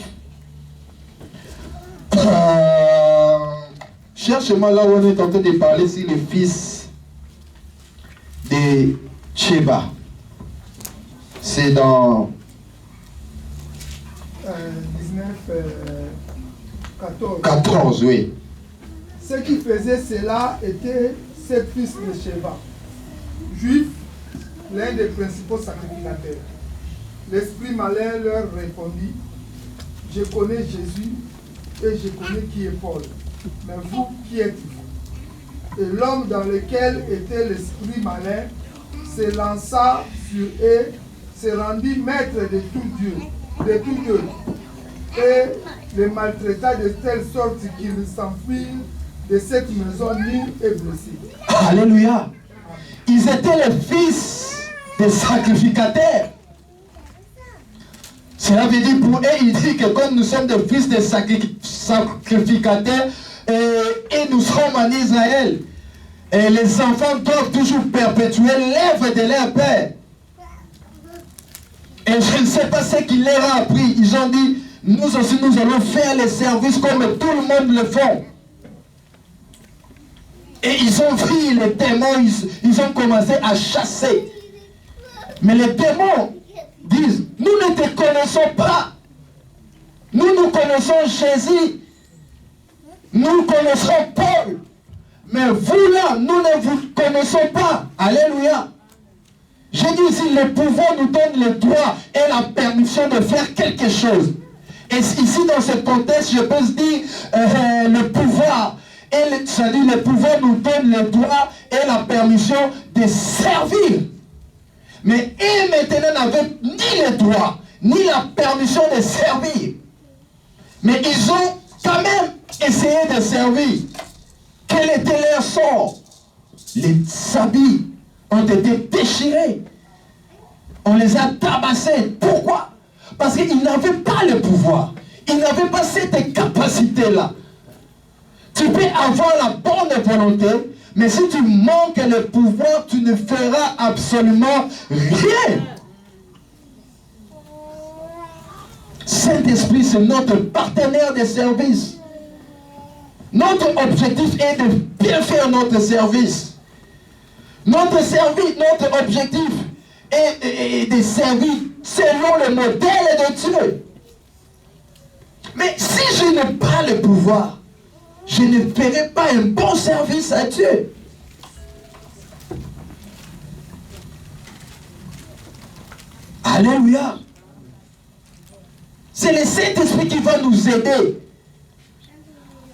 Cherche-moi là où on est en train de parler sur le fils de Sheba. C'est dans 19, 14. 14, oui. Ceux qui faisaient cela étaient 7 fils de Sheba, juifs, l'un des principaux sacrificateurs. L'esprit malin leur répondit, je connais Jésus et je connais qui est Paul, mais vous, qui êtes-vous? Et l'homme dans lequel était l'esprit malin s'élança sur eux, se rendit maître de tout Dieu, et les maltraita de telle sorte qu'ils s'enfuirent de cette maison nus et blessés. Alléluia. Ils étaient les fils des sacrificateurs. Cela veut dire pour eux, il dit que comme nous sommes des fils des sacrificateurs et nous sommes en Israël, et les enfants doivent toujours perpétuer l'œuvre de leur père. Et je ne sais pas ce qu'il leur a appris. Ils ont dit, nous aussi nous allons faire les services comme tout le monde le fait. Et ils ont pris les démons, ils ont commencé à chasser. Mais les démons disent, nous ne te connaissons pas. Nous connaissons Jésus. Nous connaissons Paul. Mais vous là, nous ne vous connaissons pas. Alléluia. J'ai dit ici, le pouvoir nous donne le droit et la permission de faire quelque chose. Et ici, dans ce contexte, je peux dire le pouvoir. C'est-à-dire le pouvoir nous donne le droit et la permission de servir. Mais eux maintenant n'avaient ni le droit, ni la permission de servir. Mais ils ont quand même essayé de servir. Quel était leur sort? Les habits ont été déchirés. On les a tabassés. Pourquoi? Parce qu'ils n'avaient pas le pouvoir. Ils n'avaient pas cette capacité-là. Tu peux avoir la bonne volonté, mais si tu manques le pouvoir, tu ne feras absolument rien. Saint-Esprit, c'est notre partenaire de service. Notre objectif est de bien faire notre service. Notre objectif est de servir selon le modèle de Dieu. Mais si je n'ai pas le pouvoir, je ne ferai pas un bon service à Dieu. Alléluia. C'est le Saint-Esprit qui va nous aider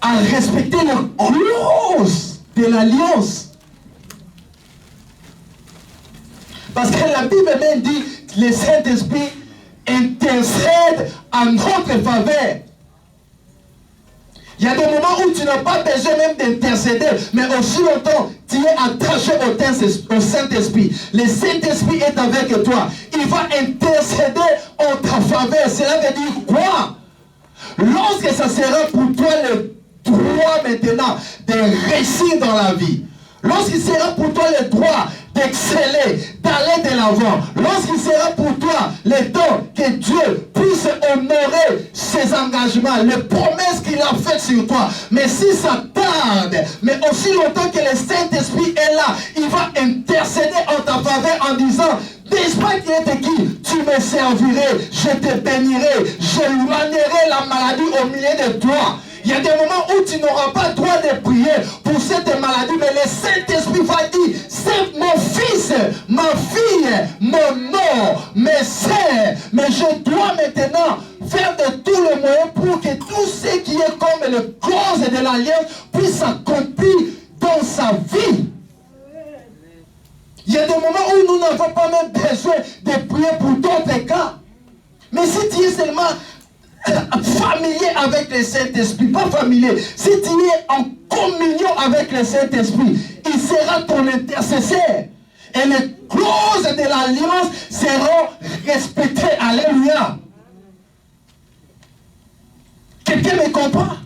à respecter la clause de l'alliance. Parce que la Bible même dit que le Saint-Esprit intercède en notre faveur. Il y a des moments où tu n'as pas besoin même d'intercéder, mais aussi longtemps, tu es attaché au Saint-Esprit. Le Saint-Esprit est avec toi. Il va intercéder en ta faveur. Cela veut dire quoi? Lorsque ça sera pour toi le droit maintenant de réussir dans la vie, lorsqu'il sera pour toi le droit d'exceller, d'aller de l'avant, lorsqu'il sera pour toi le temps que Dieu puisse honorer ses engagements, les promesses qu'il a faites sur toi, mais si ça tarde, mais aussi longtemps que le Saint-Esprit est là, il va intercéder en ta faveur en disant, n'est-ce pas qu'il était qui? Tu me servirais, je te bénirai, j'éloignerai la maladie au milieu de toi. Il y a des moments où tu n'auras pas le droit de prier pour cette maladie, mais le Saint-Esprit va dire, c'est mon fils, ma fille, mon nom, mes sœurs, mais je dois maintenant faire de tous les moyens pour que tout ce qui est comme le cause de l'alliance puisse s'accomplir dans sa vie. Il y a des moments où nous n'avons pas même besoin de prier pour d'autres cas. Mais si tu es seulement familier avec le Saint-Esprit, pas familier, si tu es en communion avec le Saint-Esprit, il sera ton intercesseur. Et les clauses de l'alliance seront respectées. Alléluia. Quelqu'un me comprend?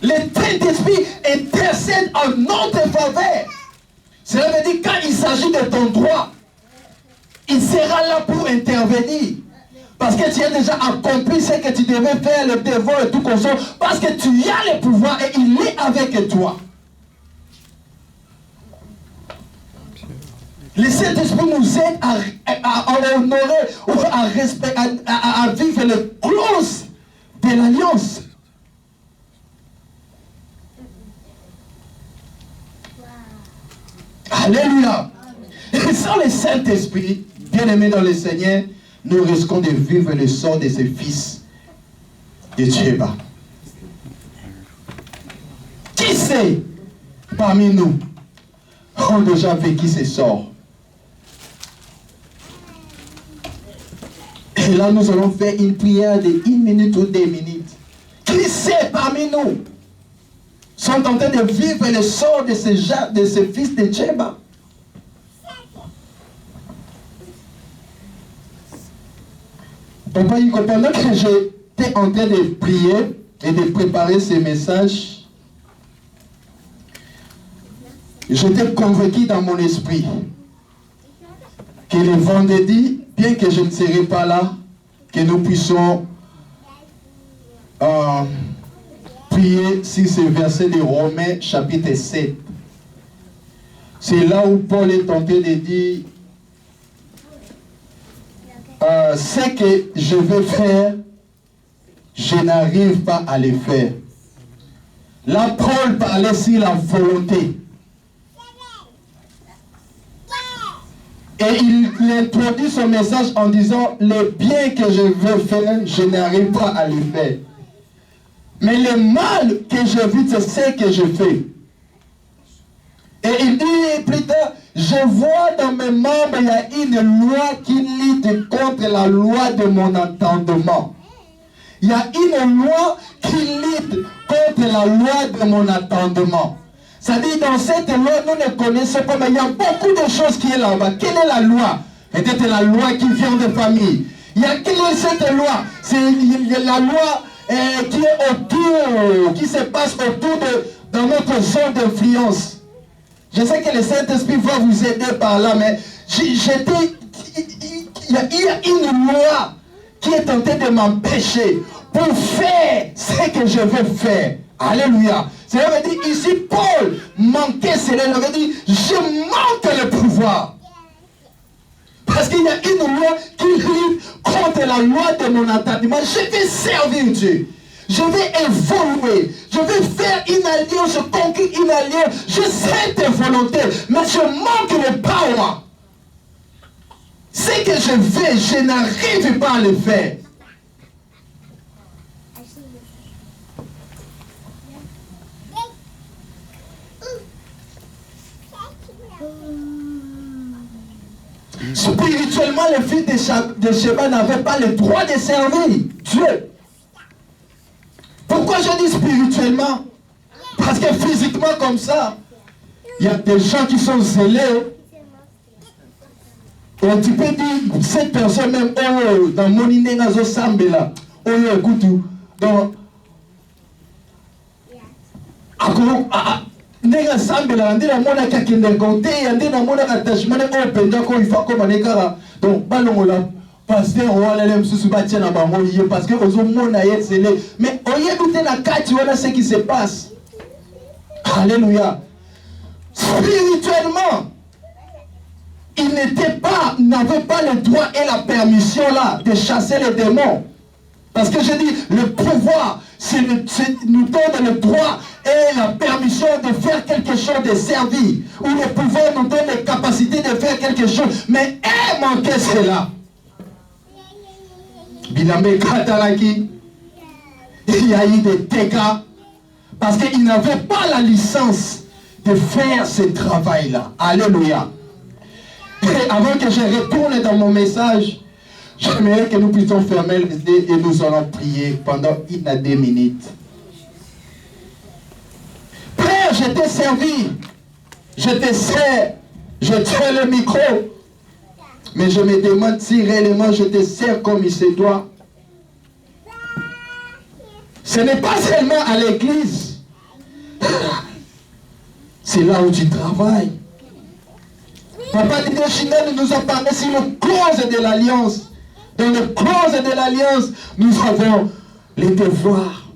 Le Saint-Esprit intercède en notre faveur. Cela veut dire quand il s'agit de ton droit, il sera là pour intervenir. Parce que tu as déjà accompli ce que tu devais faire, le devoir et tout comme ça. Parce que tu as le pouvoir et il est avec toi. Le Saint-Esprit nous aide à honorer ou à vivre les clauses de l'alliance. Alléluia. Et sans le Saint-Esprit, bien-aimés dans le Seigneur, nous risquons de vivre le sort de ces fils de Tchéba. Qui sait parmi nous ont déjà vécu ce sort? Et là, nous allons faire une prière de 1 minute ou 2 minutes. Qui sait parmi nous sont en train de vivre le sort de ces fils de Tchéba? Papa, pendant que j'étais en train de prier et de préparer ces messages, j'étais convaincu dans mon esprit que le vendredi, bien que je ne serai pas là, que nous puissions prier sur ce verset de Romains chapitre 7. C'est là où Paul est tenté de dire ce que je veux faire, je n'arrive pas à le faire. Là, Paul parlait sur la volonté. Et il introduit son message en disant, le bien que je veux faire, je n'arrive pas à le faire. Mais le mal que j'évite, c'est ce que je fais. Et il dit plus tard, je vois dans mes membres, il y a une loi qui lutte contre la loi de mon entendement. Il y a une loi qui lutte contre la loi de mon entendement. C'est-à-dire, dans cette loi, nous ne connaissons pas, mais il y a beaucoup de choses qui est là-bas. Quelle est la loi? Peut-être la loi qui vient de famille. Il y a quelle est cette loi? C'est la loi qui est autour, qui se passe autour dans notre zone d'influence. Je sais que le Saint-Esprit va vous aider par là, mais il y a une loi qui est tentée de m'empêcher pour faire ce que je veux faire. Alléluia. Cela veut dire ici, Paul manquait cela. Il veut dire, je manque le pouvoir. Parce qu'il y a une loi qui lutte contre la loi de mon entendement. Je vais servir Dieu. Je vais évoluer. Je vais faire une alliance, conquérir une alliance. Je sais tes volontés, mais je manque le power. Ce que je veux, je n'arrive pas à le faire. Spirituellement, les fils de Sheba n'avaient pas le droit de servir Dieu. Pourquoi je dis spirituellement? Parce que physiquement comme ça, il y a des gens qui sont zélés. Et tu peux dire, cette personne même, oh, dans mon inénazo sambela, oh, écoute, dans... Nega sambela ndina mona kakinde kote ndina mona attachement o penda ko ifa ko manekara donc balongola pasteur wala le msusu batia na bango yé parce que ozo mona yetsele mais oyebite na kati wana ce qui se passe. Alléluia. Spirituellement il n'avait pas le droit et la permission là de chasser les démons. Parce que je dis, le pouvoir, nous donne le droit et la permission de faire quelque chose, de servir. Ou le pouvoir nous donne la capacité de faire quelque chose. Mais elle manquait cela. Bilamé Kataraki, il y a eu des dégâts. Parce qu'il n'avait pas la licence de faire ce travail-là. Alléluia. Et avant que je retourne dans mon message, J'aimerais que nous puissions fermer les yeux et nous allons prier pendant 1 à 2 minutes. Père, je t'ai servi. Je te sers. Je tiens le micro. Mais je me demande si réellement je te sers comme il se doit. Ce n'est pas seulement à l'église. C'est là où tu travailles. Papa Didier Chinel nous a parlé sur le clause de l'alliance. Dans le clause de l'alliance, nous avons les devoirs.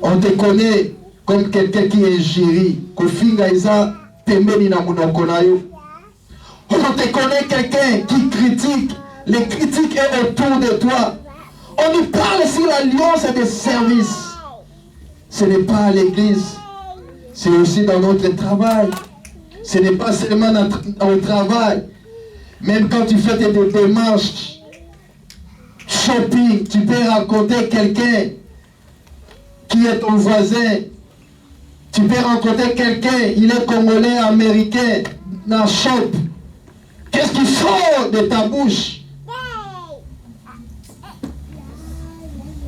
On te connaît comme quelqu'un qui est géré. On te connaît quelqu'un qui critique. Les critiques est autour de toi. On nous parle sur l'alliance des services. Ce n'est pas à l'église. C'est aussi dans notre travail. Ce n'est pas seulement au travail. Même quand tu fais des démarches, shopping, tu peux rencontrer quelqu'un qui est ton voisin. Tu peux rencontrer quelqu'un, il est congolais, américain, dans le shop. Qu'est-ce qui sort de ta bouche?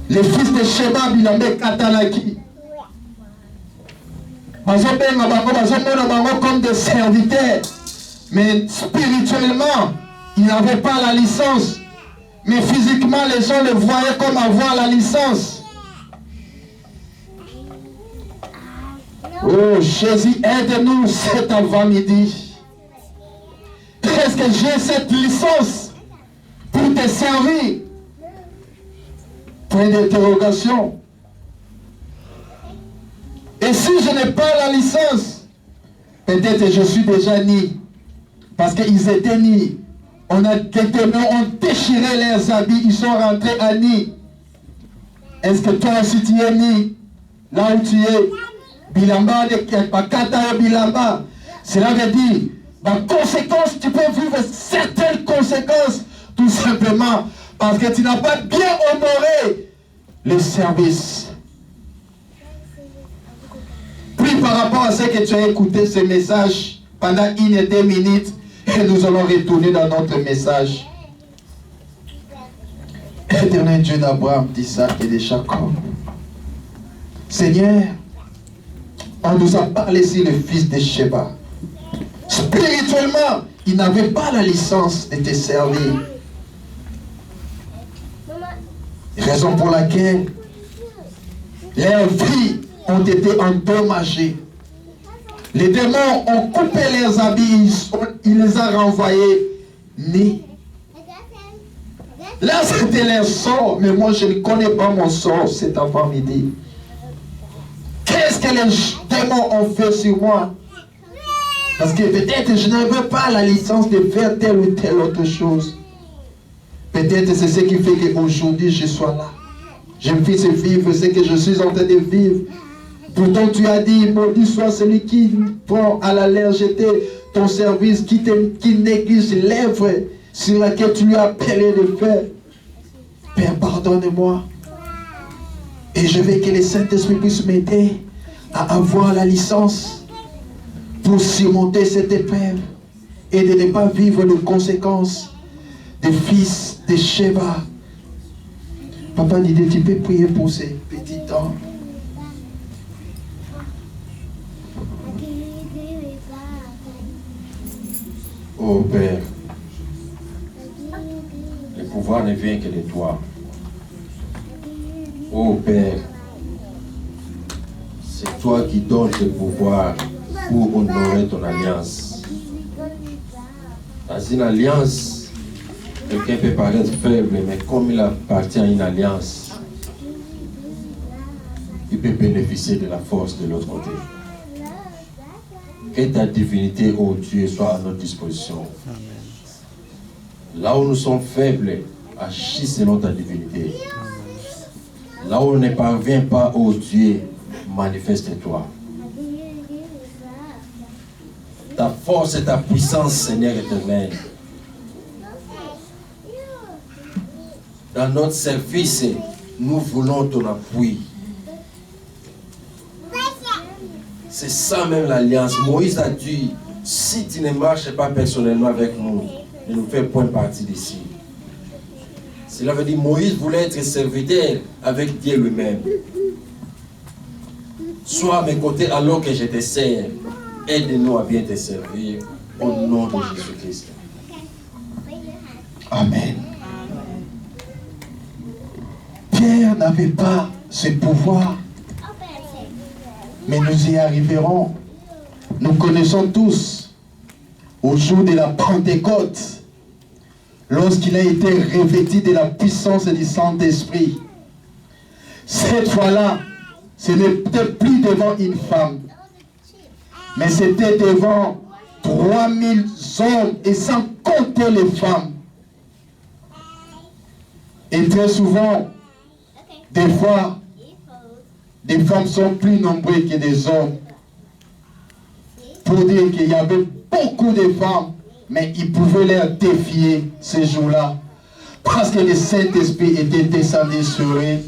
Les fils de Sheba, Bilambe, Katalaki. Comme des serviteurs. Mais spirituellement, ils n'avaient pas la licence. Mais physiquement, les gens le voyaient comme avoir la licence. Oh Jésus, aide-nous cet avant-midi. Est-ce que j'ai cette licence pour te servir? Point d'interrogation. Et si je n'ai pas la licence, peut-être je suis déjà né. Parce qu'ils étaient nés. On déchiré leurs habits, ils sont rentrés à nid. Est-ce que toi aussi tu es né? Là où tu es, Bilamba, Bilamba. Cela veut dire, conséquence, tu peux vivre certaines conséquences, tout simplement, parce que tu n'as pas bien honoré le service. Puis par rapport à ce que tu as écouté ce message pendant 1 et 2 minutes, et nous allons retourner dans notre message. Éternel Dieu d'Abraham, d'Isaac et de Jacob. Seigneur, on nous a parlé sur le fils de Sheba. Spirituellement, il n'avait pas la licence de te servir. Raison pour laquelle leurs vies ont été endommagées. Les démons ont coupé leurs habits, il les a renvoyés nés. Là, c'était leur sort, mais moi, je ne connais pas mon sort cet avant-midi. Qu'est-ce que les démons ont fait sur moi? Parce que peut-être je n'avais pas la licence de faire telle ou telle autre chose. Peut-être c'est ce qui fait qu'aujourd'hui, je sois là. Je me fais vivre ce que je suis en train de vivre. Pourtant, tu as dit, maudit soit celui qui prend à la légèreté ton service, qui néglige l'œuvre sur laquelle tu lui as appelé de faire. Père, pardonne-moi. Et je veux que le Saint-Esprit puisse m'aider à avoir la licence pour surmonter cette épreuve et de ne pas vivre les conséquences des fils de Sheba. Papa dit, tu peux prier pour ces petits temps. Oh Père, le pouvoir ne vient que de toi. Oh Père, c'est toi qui donnes le pouvoir pour honorer ton alliance. Dans une alliance, quelqu'un peut paraître faible, mais comme il appartient à une alliance, il peut bénéficier de la force de l'autre côté. Que ta divinité, ô Dieu, soit à notre disposition. Là où nous sommes faibles, agis selon ta divinité. Là où on ne parvient pas, ô Dieu, manifeste-toi. Ta force et ta puissance, Seigneur éternel. Dans notre service, nous voulons ton appui. C'est ça même l'alliance. Moïse a dit, si tu ne marches pas personnellement avec nous, et nous fait point partie d'ici. Cela veut dire que Moïse voulait être serviteur avec Dieu lui-même. Sois à mes côtés alors que je te sers. Aide-nous à bien te servir au nom de Jésus-Christ. Amen. Pierre n'avait pas ce pouvoir, mais nous y arriverons. Nous connaissons tous, au jour de la Pentecôte, lorsqu'il a été revêtu de la puissance du Saint-Esprit. Cette fois-là, ce n'était plus devant une femme, mais c'était devant 3000 hommes et sans compter les femmes. Et très souvent, des fois, des femmes sont plus nombreuses que des hommes. Pour dire qu'il y avait beaucoup de femmes, mais ils pouvaient les défier ces jours-là. Parce que le Saint-Esprit était descendu sur eux.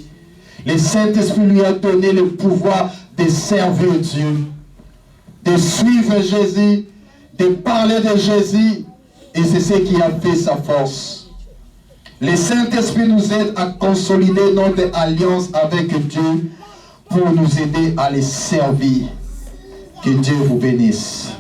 Le Saint-Esprit lui a donné le pouvoir de servir Dieu, de suivre Jésus, de parler de Jésus. Et c'est ce qui a fait sa force. Le Saint-Esprit nous aide à consolider notre alliance avec Dieu pour nous aider à les servir. Que Dieu vous bénisse.